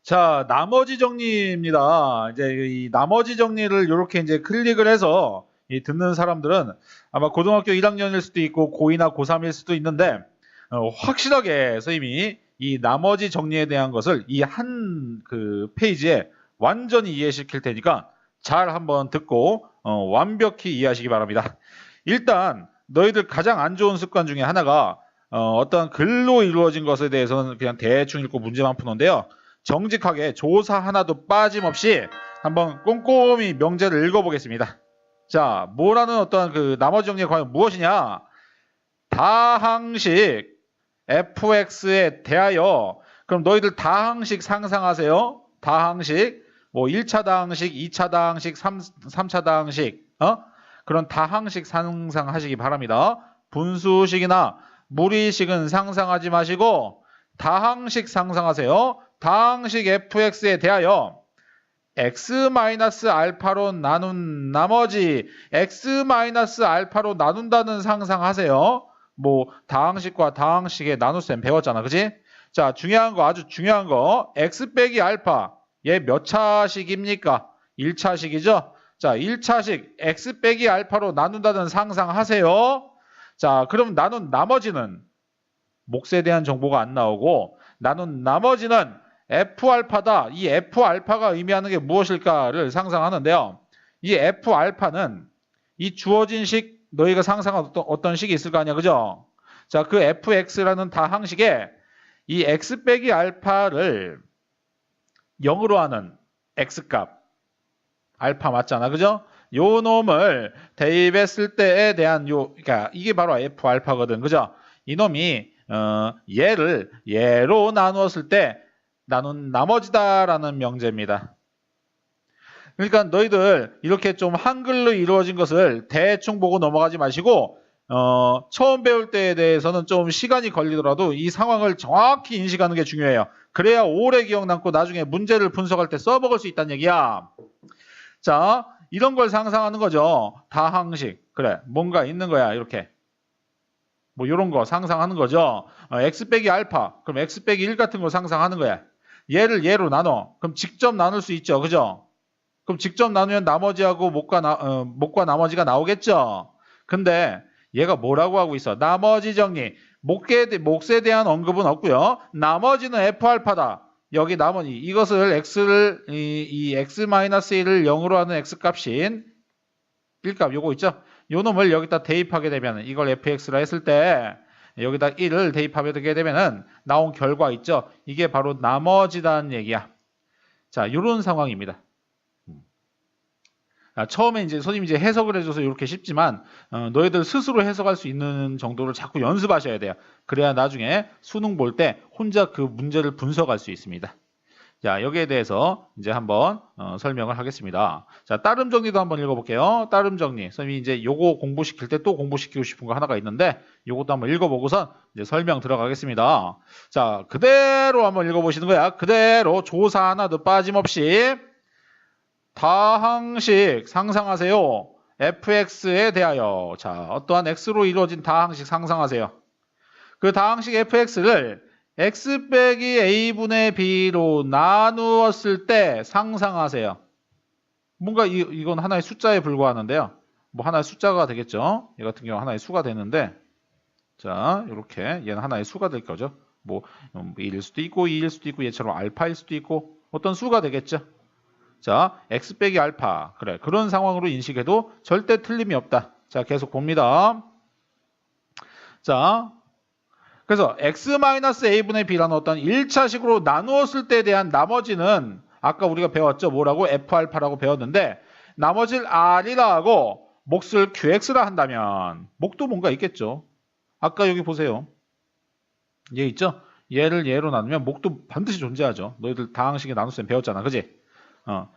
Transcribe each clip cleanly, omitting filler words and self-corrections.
자, 나머지 정리입니다. 이제 이 나머지 정리를 이렇게 이제 클릭을 해서 이 듣는 사람들은 아마 고등학교 1학년일 수도 있고 고2나 고3일 수도 있는데 확실하게 선생님이 이 나머지 정리에 대한 것을 이 한 그 페이지에 완전히 이해시킬 테니까 잘 한번 듣고 완벽히 이해하시기 바랍니다. 일단 너희들 가장 안 좋은 습관 중에 하나가 어떤 글로 이루어진 것에 대해서는 그냥 대충 읽고 문제만 푸는데요. 정직하게 조사 하나도 빠짐없이 한번 꼼꼼히 명제를 읽어보겠습니다. 자, 뭐라는 어떤 그 나머지 정리가 과연 무엇이냐? 다항식 fx에 대하여, 그럼 너희들 다항식 상상하세요. 다항식, 뭐 1차 다항식, 2차 다항식, 3차 다항식, 그런 다항식 상상하시기 바랍니다. 분수식이나 무리식은 상상하지 마시고 다항식 상상하세요. 다항식 fx에 대하여 x-알파로 나눈 나머지 x-알파로 나눈다는 상상하세요. 뭐 다항식과 다항식의 나눗셈 배웠잖아, 그지? 자, 중요한 거, 아주 중요한 거, x 빼기 알파, 얘 몇 차식입니까? 1차식이죠? 자, 1차식 x 빼기 알파로 나눈다는 상상하세요. 자, 그럼 나눈 나머지는 몫에 대한 정보가 안 나오고, 나눈 나머지는 F알파다. 이 F알파가 의미하는 게 무엇일까를 상상하는데요. 이 F알파는 이 주어진 식, 너희가 상상한 어떤 식이 있을 거 아니야, 그죠? 자, 그 fx라는 다항식에 이 x 빼기 알파를 0으로 하는 x값, 알파 맞잖아, 그죠? 요 놈을 대입했을 때에 대한 그러니까 이게 바로 F알파거든, 그죠? 이 놈이 얘를 얘로 나누었을 때 나눈 나머지다라는 명제입니다. 그러니까 너희들 이렇게 좀 한글로 이루어진 것을 대충 보고 넘어가지 마시고 처음 배울 때에 대해서는 좀 시간이 걸리더라도 이 상황을 정확히 인식하는 게 중요해요. 그래야 오래 기억 남고 나중에 문제를 분석할 때 써먹을 수 있다는 얘기야. 자, 이런 걸 상상하는 거죠. 다항식. 그래, 뭔가 있는 거야, 이렇게. 뭐 이런 거 상상하는 거죠. x 빼기 알파, 그럼 x 빼기 1 같은 거 상상하는 거야. 얘를 얘로 나눠. 그럼 직접 나눌 수 있죠, 그죠? 그럼 직접 나누면 나머지하고 몫과 나머지가 나오겠죠. 근데 얘가 뭐라고 하고 있어? 나머지 정리. 몫에 대한 언급은 없고요. 나머지는 F알파다. 여기 나머지 이것을 이 x-1을 0으로 하는 x값인 1값 요거 있죠? 요 놈을 여기다 대입하게 되면 이걸 fx라 했을 때 여기다 1을 대입하게 되면은 나온 결과 있죠? 이게 바로 나머지다는 얘기야. 자, 요런 상황입니다. 처음에 이제 선생님이 이제 해석을 해줘서 이렇게 쉽지만 너희들 스스로 해석할 수 있는 정도를 자꾸 연습하셔야 돼요. 그래야 나중에 수능 볼 때 혼자 그 문제를 분석할 수 있습니다. 자, 여기에 대해서 이제 한번 설명을 하겠습니다. 자, 따름 정리도 한번 읽어볼게요. 따름 정리. 선생님이 이제 요거 공부시킬 때 또 공부시키고 싶은 거 하나가 있는데 요것도 한번 읽어보고선 이제 설명 들어가겠습니다. 자, 그대로 한번 읽어보시는 거야. 그대로 조사 하나도 빠짐없이 다항식 상상하세요. fx에 대하여. 자, 어떠한 x로 이루어진 다항식 상상하세요. 그 다항식 fx를 x 빼기 a분의 b로 나누었을 때 상상하세요. 뭔가 이건 하나의 숫자에 불과하는데요. 뭐 하나의 숫자가 되겠죠. 얘 같은 경우 하나의 수가 되는데, 자, 이렇게 얘는 하나의 수가 될 거죠. 뭐 1일 수도 있고 2일 수도 있고 얘처럼 알파일 수도 있고 어떤 수가 되겠죠. 자, x 빼기 알파. 그래, 그런 상황으로 인식해도 절대 틀림이 없다. 자, 계속 봅니다. 자, 그래서 x-a분의 b라는 어떤 1차식으로 나누었을 때에 대한 나머지는 아까 우리가 배웠죠. 뭐라고? f알파라고 배웠는데 나머지를 r이라 하고 몫을 qx라 한다면 몫도 뭔가 있겠죠. 아까 여기 보세요. 얘 있죠? 얘를 얘로 나누면 몫도 반드시 존재하죠. 너희들 다항식의 나눗셈 배웠잖아. 그지?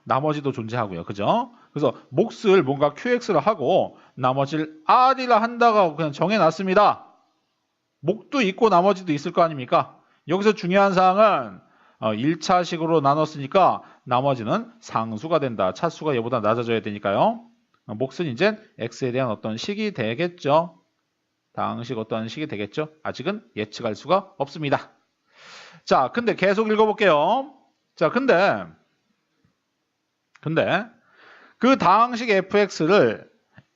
나머지도 존재하고요. 그죠? 그래서 몫을 뭔가 qx라 하고 나머지를 r이라 한다고 그냥 정해놨습니다. 몫도 있고 나머지도 있을 거 아닙니까? 여기서 중요한 사항은 1차식으로 나눴으니까 나머지는 상수가 된다. 차수가 얘보다 낮아져야 되니까요. 몫은 이제 x에 대한 어떤 식이 되겠죠. 다항식 어떤 식이 되겠죠. 아직은 예측할 수가 없습니다. 자, 근데 계속 읽어볼게요. 자, 근데 그 다항식 fx를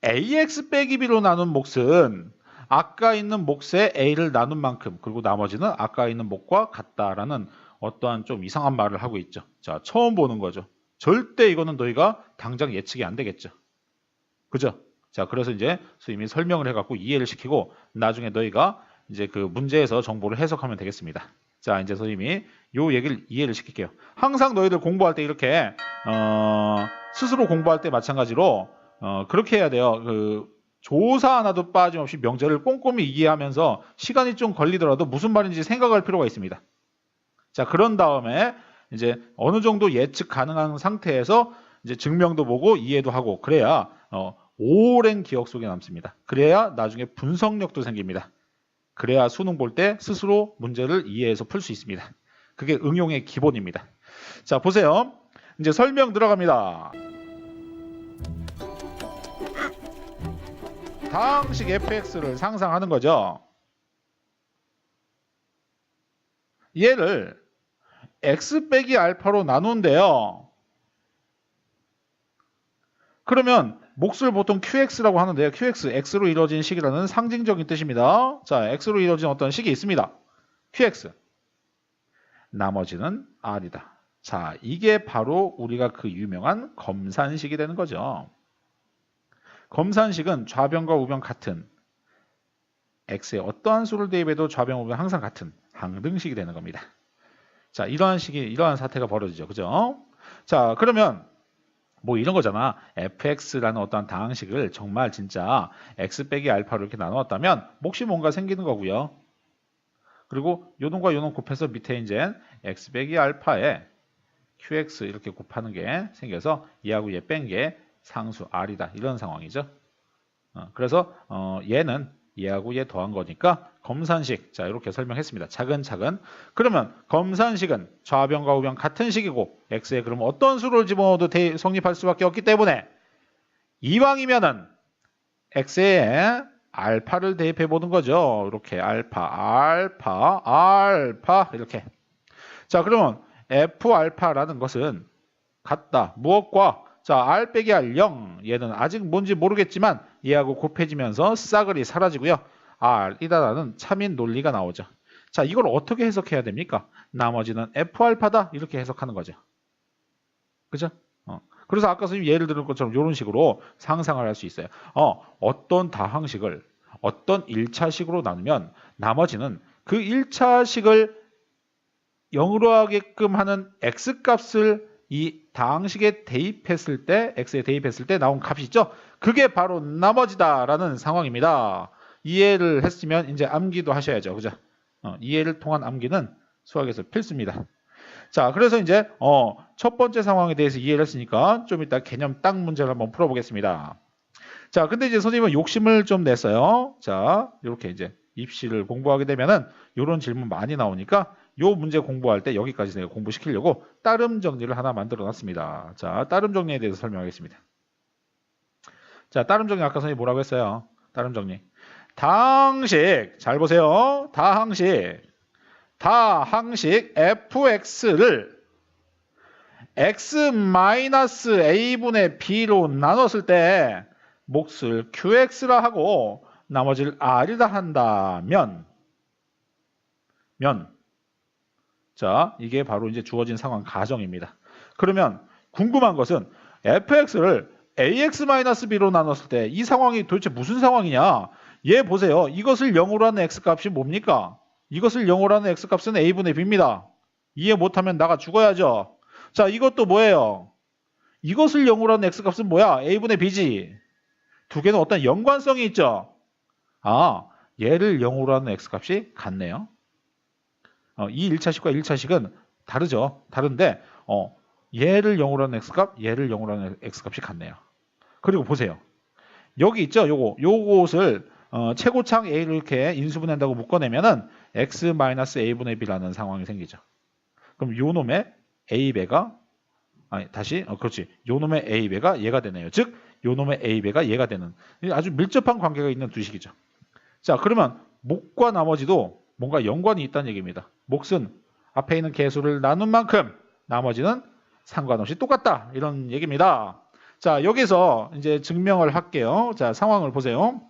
ax 빼기 b로 나눈 몫은 아까 있는 몫에 a를 나눈 만큼, 그리고 나머지는 아까 있는 몫과 같다라는 어떠한 좀 이상한 말을 하고 있죠. 자, 처음 보는 거죠. 절대 이거는 너희가 당장 예측이 안 되겠죠. 그죠? 자, 그래서 이제 선생님이 설명을 해갖고 이해를 시키고 나중에 너희가 이제 그 문제에서 정보를 해석하면 되겠습니다. 자, 이제 선생님이 요 얘기를 이해를 시킬게요. 항상 너희들 공부할 때 이렇게 스스로 공부할 때 마찬가지로 그렇게 해야 돼요. 그 조사 하나도 빠짐없이 명제를 꼼꼼히 이해하면서 시간이 좀 걸리더라도 무슨 말인지 생각할 필요가 있습니다. 자, 그런 다음에 이제 어느 정도 예측 가능한 상태에서 이제 증명도 보고 이해도 하고 그래야 오랜 기억 속에 남습니다. 그래야 나중에 분석력도 생깁니다. 그래야 수능 볼 때 스스로 문제를 이해해서 풀 수 있습니다. 그게 응용의 기본입니다. 자, 보세요. 이제 설명 들어갑니다. 다항식 fx를 상상하는 거죠. 얘를 x 빼기 알파로 나누는데요. 그러면 몫을 보통 qx라고 하는데요. qx, x로 이루어진 식이라는 상징적인 뜻입니다. 자, x로 이루어진 어떤 식이 있습니다. qx. 나머지는 r이다. 자, 이게 바로 우리가 그 유명한 검산식이 되는 거죠. 검산식은 좌변과 우변 같은 x에 어떠한 수를 대입해도 좌변, 우변 항상 같은 항등식이 되는 겁니다. 자, 이러한 사태가 벌어지죠. 그죠? 자, 그러면 뭐 이런 거잖아. fx라는 어떠한 다항식을 정말 진짜 x 빼기 알파로 이렇게 나누었다면 몫이 뭔가 생기는 거고요. 그리고 요놈과 요놈 곱해서 밑에 이제 x 빼기 알파에 qx 이렇게 곱하는 게 생겨서 얘하고 얘 뺀 게 상수 r이다. 이런 상황이죠. 그래서 얘는 얘하고 얘 더한 거니까 검산식. 자, 이렇게 설명했습니다. 차근차근. 그러면 검산식은 좌변과 우변 같은 식이고 x에 그럼 어떤 수를 집어넣어도 성립할 수밖에 없기 때문에 이왕이면은 x에 알파를 대입해 보는 거죠. 이렇게 알파 이렇게. 자, 그러면 f 알파라는 것은 같다. 무엇과? 자, r 빼기 r 0. 얘는 아직 뭔지 모르겠지만 얘하고 곱해지면서 싸그리 사라지고요. r이다라는 참인 논리가 나오죠. 자, 이걸 어떻게 해석해야 됩니까? 나머지는 f 알파다. 이렇게 해석하는 거죠. 그죠? 그래서 아까 선생님 예를 들은 것처럼 이런 식으로 상상을 할 수 있어요. 어떤 다항식을 어떤 1차식으로 나누면 나머지는 그 1차식을 0으로 하게끔 하는 x값을 이 다항식에 대입했을 때, x에 대입했을 때 나온 값이 있죠? 그게 바로 나머지다라는 상황입니다. 이해를 했으면 이제 암기도 하셔야죠. 그죠? 이해를 통한 암기는 수학에서 필수입니다. 자, 그래서 이제 첫 번째 상황에 대해서 이해를 했으니까 좀 이따 개념 딱 문제를 한번 풀어보겠습니다. 자, 근데 이제 선생님은 욕심을 좀 냈어요. 자, 이렇게 이제 입시를 공부하게 되면은 이런 질문 많이 나오니까 요 문제 공부할 때 여기까지 내가 공부시키려고 따름 정리를 하나 만들어 놨습니다. 자, 따름 정리에 대해서 설명하겠습니다. 자, 따름 정리 아까 선생님 뭐라고 했어요? 따름 정리. 다항식, 잘 보세요. 다항식 fx를 x-a분의 b로 나눴을 때 몫을 qx라 하고 나머지를 r이라 한다면 자, 이게 바로 이제 주어진 상황 가정입니다. 그러면 궁금한 것은 fx를 ax-b로 나눴을 때 이 상황이 도대체 무슨 상황이냐? 얘 보세요. 이것을 0으로 하는 x값이 뭡니까? 이것을 0으로 하는 x값은 a분의 b입니다. 이해 못하면 나가 죽어야죠. 자, 이것도 뭐예요? 이것을 0으로 하는 x값은 뭐야? a분의 b지. 두 개는 어떤 연관성이 있죠? 얘를 0으로 하는 x값이 같네요. 이 1차식과 1차식은 다르죠. 다른데 얘를 0으로 하는 x값, 얘를 0으로 하는 x값이 같네요. 그리고 보세요. 여기 있죠. 요것을 최고창 a를 이렇게 인수분해한다고 묶어내면은 x-a분의 b라는 상황이 생기죠. 그럼 요 놈의 a배가 그렇지. 요 놈의 a배가 얘가 되네요. 즉, 요 놈의 a배가 얘가 되는 아주 밀접한 관계가 있는 두 식이죠. 자, 그러면 몫과 나머지도 뭔가 연관이 있다는 얘기입니다. 몫은 앞에 있는 개수를 나눈 만큼 나머지는 상관없이 똑같다. 이런 얘기입니다. 자, 여기서 이제 증명을 할게요. 자, 상황을 보세요.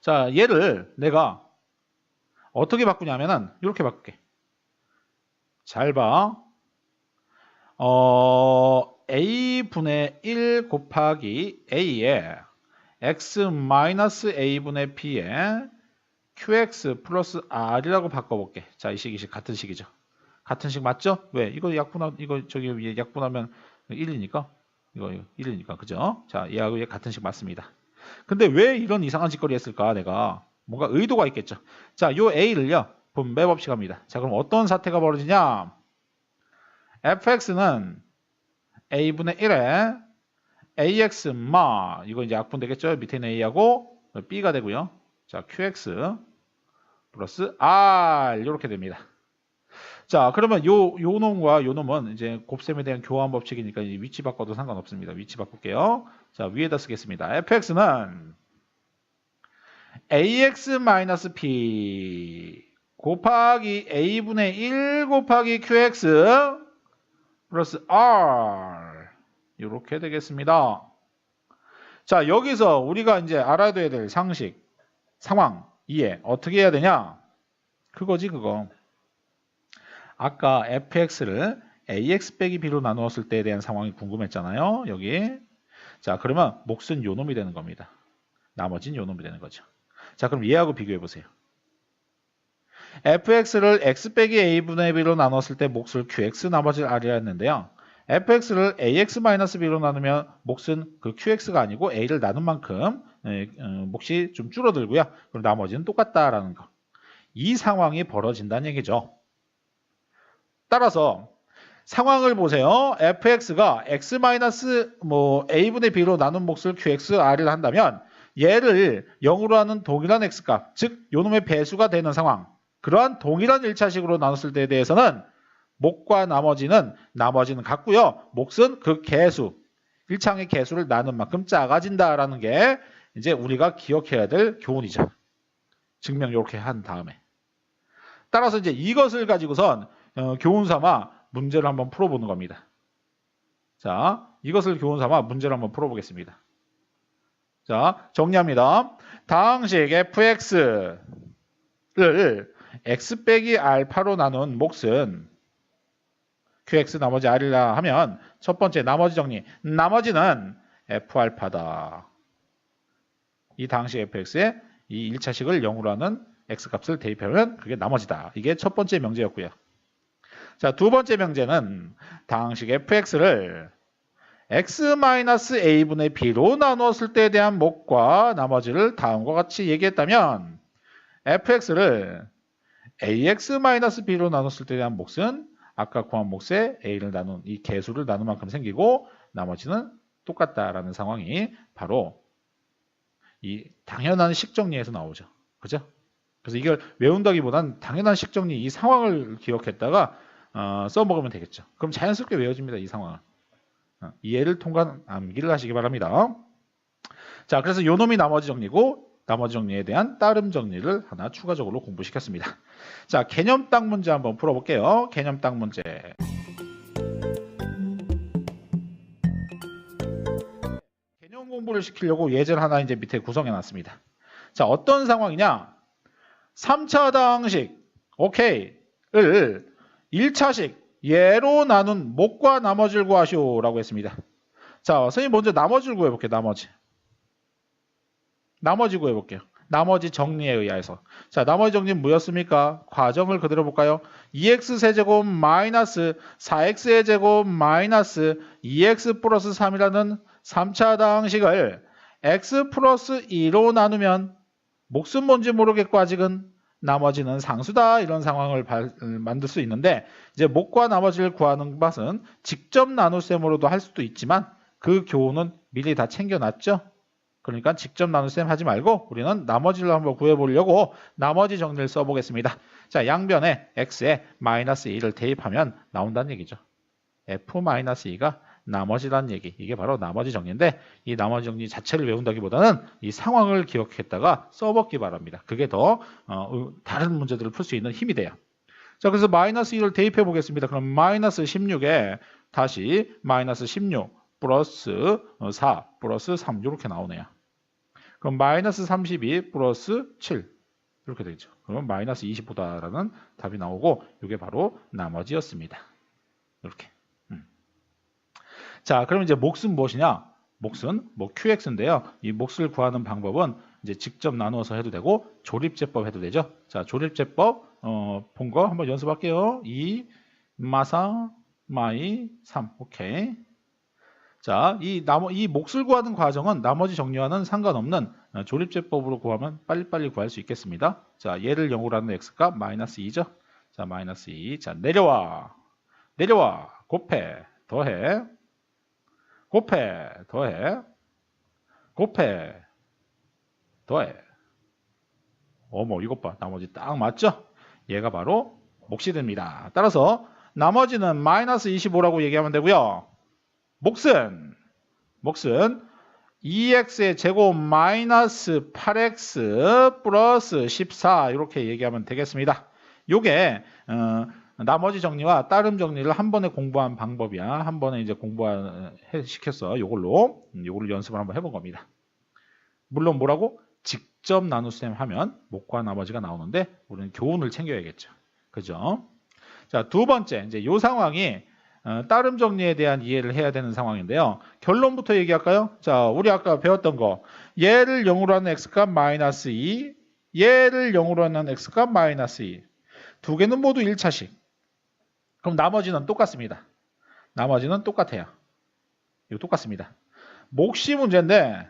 자, 얘를 내가 어떻게 바꾸냐면은 이렇게 바꿀게. 잘 봐. a분의 1 곱하기 a에 x-a분의 b에 qx 플러스 r이라고 바꿔볼게. 자, 이 식이 같은 식이죠. 같은 식 맞죠? 왜? 이거 저기 위에 약분하면 1이니까. 이거 1이니까. 그죠? 자, 얘하고 얘 같은 식 맞습니다. 근데 왜 이런 이상한 짓거리 했을까? 내가. 뭔가 의도가 있겠죠. 자, 요 a를요. 분배 법칙합니다. 자, 그럼 어떤 사태가 벌어지냐? fx는 a분의 1에 ax 마 이거 이제 약분 되겠죠? 밑에 있는 a하고 b가 되고요. 자, qx 플러스 r 이렇게 됩니다. 자, 그러면 요 놈과 요 놈은 이제 곱셈에 대한 교환 법칙이니까 위치 바꿔도 상관없습니다. 위치 바꿀게요. 자, 위에다 쓰겠습니다. fx는 ax-p 곱하기 a분의 1 곱하기 qx 플러스 r 이렇게 되겠습니다. 자, 여기서 우리가 이제 알아둬야 될 상식, 상황, 이해 어떻게 해야 되냐? 그거지 그거. 아까 fx를 ax 빼기 b로 나누었을 때에 대한 상황이 궁금했잖아요. 여기. 자, 그러면 몫은 요 놈이 되는 겁니다. 나머지는 요 놈이 되는 거죠. 자, 그럼 얘하고 비교해 보세요. fx를 x 빼기 a분의 b로 나눴을 때 몫을 qx 나머지를 r이라 했는데요. fx를 ax-b로 나누면 몫은 그 qx가 아니고 a를 나눈 만큼 몫이 좀 줄어들고요. 그럼 나머지는 똑같다라는 거. 이 상황이 벌어진다는 얘기죠. 따라서 상황을 보세요. fx가 x-a분의 b로 나눈 몫을 qx-r을 한다면 얘를 0으로 하는 동일한 x값, 즉 요놈의 배수가 되는 상황. 그러한 동일한 1차식으로 나눴을 때에 대해서는 몫과 나머지는 같고요. 몫은 그 개수, 1창의 개수를 나눈 만큼 작아진다라는 게 이제 우리가 기억해야 될 교훈이죠. 증명 이렇게 한 다음에. 따라서 이제 이것을 가지고선 교훈 삼아 문제를 한번 풀어보는 겁니다. 자, 이것을 교훈 삼아 문제를 한번 풀어보겠습니다. 자, 정리합니다. 다항식 fx를 x 빼기 알파로 나눈 몫은 qx 나머지 r이라 하면 첫 번째 나머지 정리. 나머지는 f알파다. 이 다항식 fx에 이 1차식을 0으로 하는 x값을 대입하면 그게 나머지다. 이게 첫 번째 명제였고요. 자, 두 번째 명제는 다항식 fx를 x-a분의 b로 나누었을 때에 대한 몫과 나머지를 다음과 같이 얘기했다면 fx를 ax-b로 나눴을 때에 대한 몫은 아까 구한 몫에 a를 나눈 이 개수를 나눈 만큼 생기고 나머지는 똑같다라는 상황이 바로 이 당연한 식정리에서 나오죠. 그죠? 그래서 이걸 외운다기보단 당연한 식정리 이 상황을 기억했다가 써먹으면 되겠죠. 그럼 자연스럽게 외워집니다. 이 상황은. 이해를 통한 암기를 하시기 바랍니다. 자, 그래서 요 놈이 나머지 정리고 나머지 정리에 대한 따름 정리를 하나 추가적으로 공부시켰습니다. 자, 개념 딱 문제 한번 풀어볼게요. 개념 딱 문제. 개념 공부를 시키려고 예제를 하나 이제 밑에 구성해 놨습니다. 자, 어떤 상황이냐? 3차 다항식, 오케이를 1차식, 얘로 나눈 몫과 나머지를 구하시오 라고 했습니다. 자, 선생님 먼저 나머지를 구해볼게요. 나머지 구해볼게요. 나머지 정리에 의해서. 자, 나머지 정리는 뭐였습니까? 과정을 그대로 볼까요? 2x세제곱 마이너스 4x의 제곱 마이너스 2x 플러스 3이라는 3차 다항식을 x 플러스 2로 나누면 몫은 뭔지 모르겠고 아직은 나머지는 상수다 이런 상황을 만들 수 있는데 이제 몫과 나머지를 구하는 것은 직접 나눗셈으로도 할 수도 있지만 그 교훈은 미리 다 챙겨놨죠. 그러니까 직접 나눗셈 하지 말고 우리는 나머지를 한번 구해보려고 나머지 정리를 써보겠습니다. 자, 양변에 x에 마이너스 2를 대입하면 나온다는 얘기죠. f-2가 나머지라는 얘기. 이게 바로 나머지 정리인데 이 나머지 정리 자체를 외운다기보다는 이 상황을 기억했다가 써먹기 바랍니다. 그게 더 다른 문제들을 풀 수 있는 힘이 돼요. 자, 그래서 마이너스 1을 대입해 보겠습니다. 그럼 마이너스 16에 다시 마이너스 16 플러스 4 플러스 3 이렇게 나오네요. 그럼 마이너스 32 플러스 7 이렇게 되죠. 그러면 마이너스 20보다라는 답이 나오고 이게 바로 나머지였습니다. 이렇게. 자, 그럼 이제 몫은 무엇이냐? 몫은 뭐 QX인데요. 이 몫을 구하는 방법은 이제 직접 나누어서 해도 되고 조립제법 해도 되죠. 자, 조립제법 본 거 한번 연습할게요. 2 마사 마이 3 오케이. 자, 이 몫을 구하는 과정은 나머지 정리와는 상관없는 조립제법으로 구하면 빨리빨리 구할 수 있겠습니다. 자, 얘를 0으로 하는 x값 마이너스 2죠. 자, 마이너스 2. 자, 내려와. 곱해. 더해. 곱해. 더해. 어머, 이것 봐. 나머지 딱 맞죠? 얘가 바로 몫이 됩니다. 따라서 나머지는 마이너스 25라고 얘기하면 되고요. 몫은 2x의 제곱 마이너스 8x 플러스 14 이렇게 얘기하면 되겠습니다. 요게 나머지 정리와 따름 정리를 한 번에 공부한 방법이야. 한 번에 이제 시켰어. 요걸로 연습을 한번 해본 겁니다. 물론 뭐라고? 직접 나눗셈 하면 몫과 나머지가 나오는데 우리는 교훈을 챙겨야겠죠. 그죠? 자, 두 번째 이제 요 상황이 따름 정리에 대한 이해를 해야 되는 상황인데요. 결론부터 얘기할까요? 자, 우리 아까 배웠던 거. 얘를 0으로 하는 x값 마이너스 2, 얘를 0으로 하는 x값 마이너스 2. 두 개는 모두 1차식. 그럼 나머지는 똑같습니다. 나머지는 똑같아요. 이거 똑같습니다. 몫이 문제인데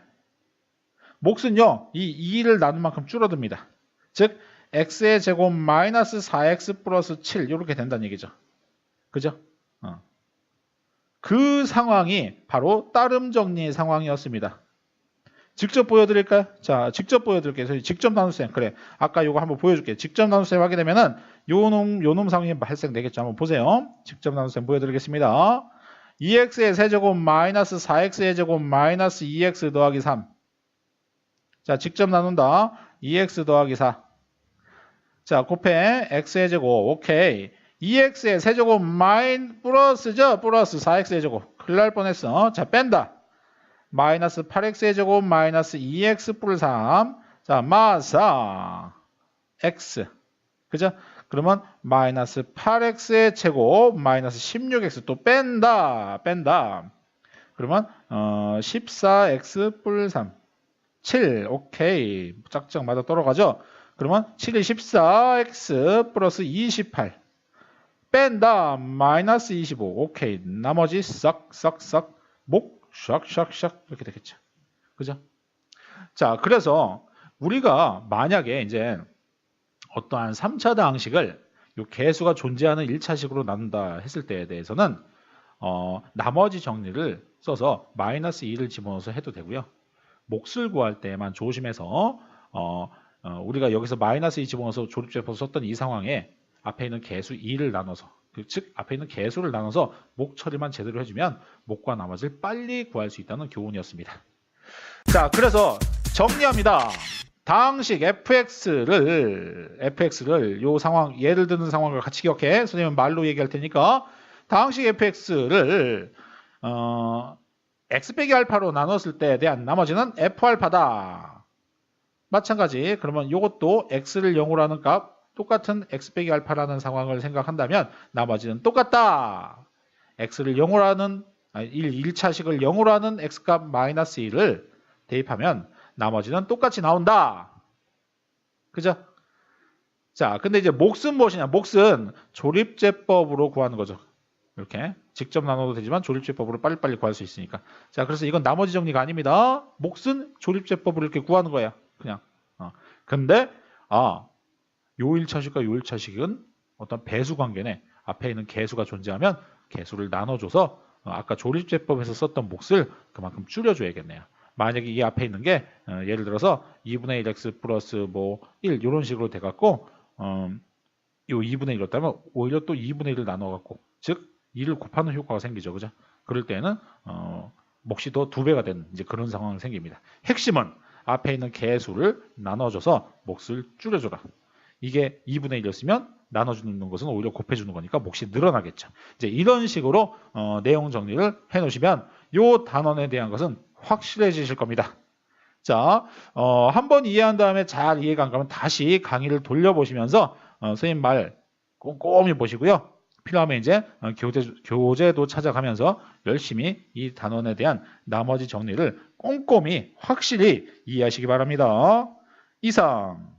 몫은요, 이 2를 나눈 만큼 줄어듭니다. 즉, x의 제곱 마이너스 4x 플러스 7 이렇게 된다는 얘기죠. 그죠? 그 상황이 바로 따름 정리의 상황이었습니다. 직접 보여드릴까요? 자, 직접 보여드릴게요. 직접 나눗셈. 그래. 아까 요거 한번 보여줄게요. 직접 나눗셈 하게 되면은 요놈 상황이 발생되겠죠. 한번 보세요. 직접 나눗셈 보여드리겠습니다. 2x의 세제곱 마이너스 4x의 제곱 마이너스 2x 더하기 3. 자, 직접 나눈다. 2x 더하기 4. 자, 곱해 x의 제곱. 오케이. 2x의 세제곱 플러스죠? 플러스 4x의 제곱. 큰일 날 뻔했어. 자, 뺀다. 마이너스 8x의 제곱 마이너스 2x 플러스 3. 자, 마사 x. 그죠? 그러면 마이너스 8x의 제곱 마이너스 16x 또 뺀다. 그러면 14x 플러스 3. 7. 오케이. 짝짝 맞아 떨어가죠? 그러면 7이 14x 플러스 28. 뺀다. 마이너스 25. 오케이. 나머지 싹 목 샥 이렇게 되겠죠. 그죠? 자, 그래서 우리가 만약에 이제 어떠한 3차 다항식을 요 개수가 존재하는 1차식으로 나눈다 했을 때에 대해서는 나머지 정리를 써서 마이너스 2를 집어넣어서 해도 되고요. 몫을 구할 때만 조심해서 우리가 여기서 마이너스 2 집어넣어서 조립제법 썼던 이 상황에 앞에 있는 개수 2를 나눠서 즉 앞에 있는 개수를 나눠서 목 처리만 제대로 해주면 목과 나머지를 빨리 구할 수 있다는 교훈이었습니다. 자, 그래서 정리합니다. 다항식 fx를 요 상황 예를 드는 상황을 같이 기억해. 선생님은 말로 얘기할 테니까 다항식 fx를 x 빼기 알파로 나눴을 때에 대한 나머지는 f알파다. 마찬가지. 그러면 이것도 x를 0으로 하는 값 똑같은 x 빼기 알파라는 상황을 생각한다면 나머지는 똑같다. x를 0으로 하는 1차식을 0으로 하는 x값 마이너스 1을 대입하면 나머지는 똑같이 나온다. 그죠? 자, 근데 이제 몫은 무엇이냐? 몫은 조립제법으로 구하는 거죠. 이렇게 직접 나눠도 되지만 조립제법으로 빨리빨리 구할 수 있으니까. 자, 그래서 이건 나머지 정리가 아닙니다. 몫은 조립제법으로 이렇게 구하는 거야. 그냥. 근데 요 1차식과 요 1차식은 어떤 배수 관계네. 앞에 있는 개수가 존재하면 개수를 나눠줘서 아까 조립제법에서 썼던 몫을 그만큼 줄여줘야겠네요. 만약에 이 앞에 있는 게 예를 들어서 2분의 1x 플러스 1 이런 식으로 돼갖고 요 2분의 1이었다면 오히려 또 2분의 1을 나눠갖고 즉 2를 곱하는 효과가 생기죠. 그죠? 그럴 때는 몫이 더 2배가 되는 이제 그런 상황이 생깁니다. 핵심은 앞에 있는 개수를 나눠줘서 몫을 줄여줘라. 이게 2분의 1이었으면 나눠주는 것은 오히려 곱해주는 거니까 몫이 늘어나겠죠. 이제 이런 식으로 내용 정리를 해놓으시면 요 단원에 대한 것은 확실해지실 겁니다. 자, 한번 이해한 다음에 잘 이해가 안 가면 다시 강의를 돌려보시면서 선생님 말 꼼꼼히 보시고요. 필요하면 이제 교재도 찾아가면서 열심히 이 단원에 대한 나머지 정리를 꼼꼼히 확실히 이해하시기 바랍니다. 이상